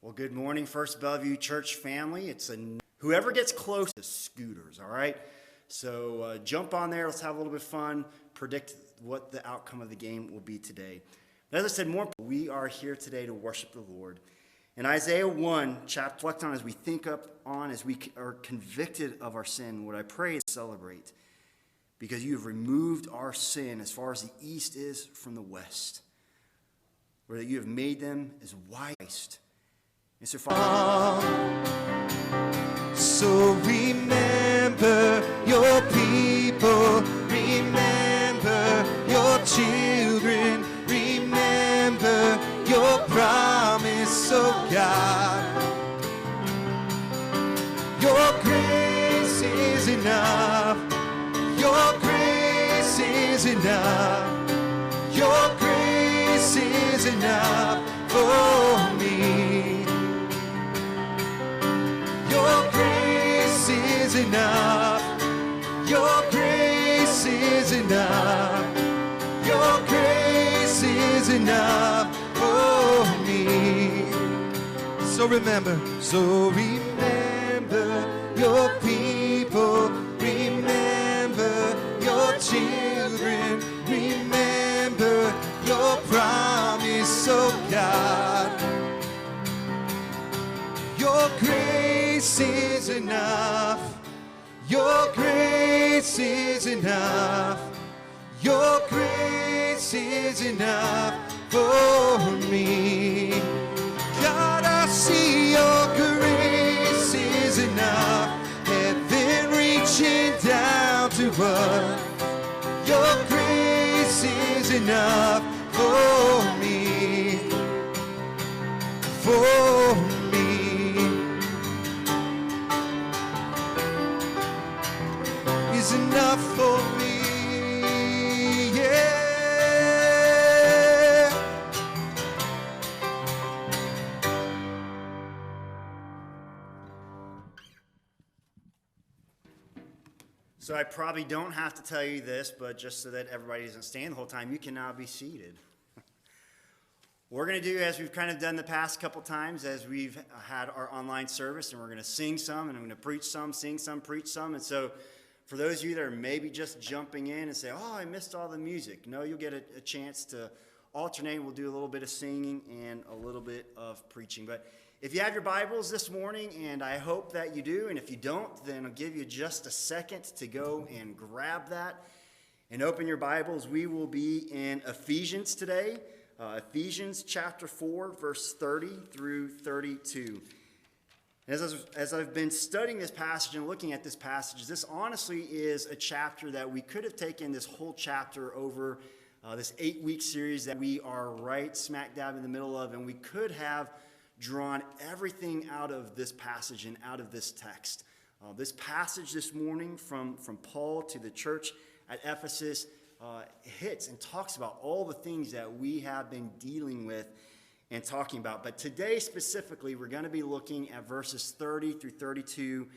Well, good morning, First Bellevue Church family. Whoever gets close to scooters, all right? So jump on there. Let's have a little bit of fun. Predict what the outcome of the game will be today. But as I said, we are here today to worship the Lord. In Isaiah 1, reflect on as we think on, as we are convicted of our sin, what I pray is celebrate. Because you have removed our sin as far as the east is from the west. Where you have made them as white. And so, so remember your people, remember your children, remember your promise, oh God. Your grace is enough, your grace is enough, your grace is enough for me. Your grace is enough. Your grace is enough. Your grace is enough for me. So remember your people. Remember your children. Remember your promise, oh God. Your grace is enough. Your grace is enough. Your grace is enough for me. God, I see your grace is enough. Heaven reaching down to us. Your grace is enough for me. For me. Is enough for me, yeah. So I probably don't have to tell you this, but just so that everybody doesn't stand the whole time, you can now be seated. What we're going to do, as we've kind of done the past couple times, as we've had our online service, and we're going to sing some, and I'm going to preach some, sing some, preach some, and so for those of you that are maybe just jumping in and say, oh, I missed all the music. No, you'll get a chance to alternate. We'll do a little bit of singing and a little bit of preaching. But if you have your Bibles this morning, and I hope that you do, and if you don't, then I'll give you just a second to go and grab that and open your Bibles. We will be in Ephesians today, Ephesians chapter 4, verse 30 through 32. As I've been studying this passage and looking at this passage, this honestly is a chapter that we could have taken this whole chapter over this 8-week series that we are right smack dab in the middle of, and we could have drawn everything out of this passage and out of this text. This passage this morning from Paul to the church at Ephesus hits and talks about all the things that we have been dealing with and talking about. But today specifically, we're going to be looking at verses 30 through 32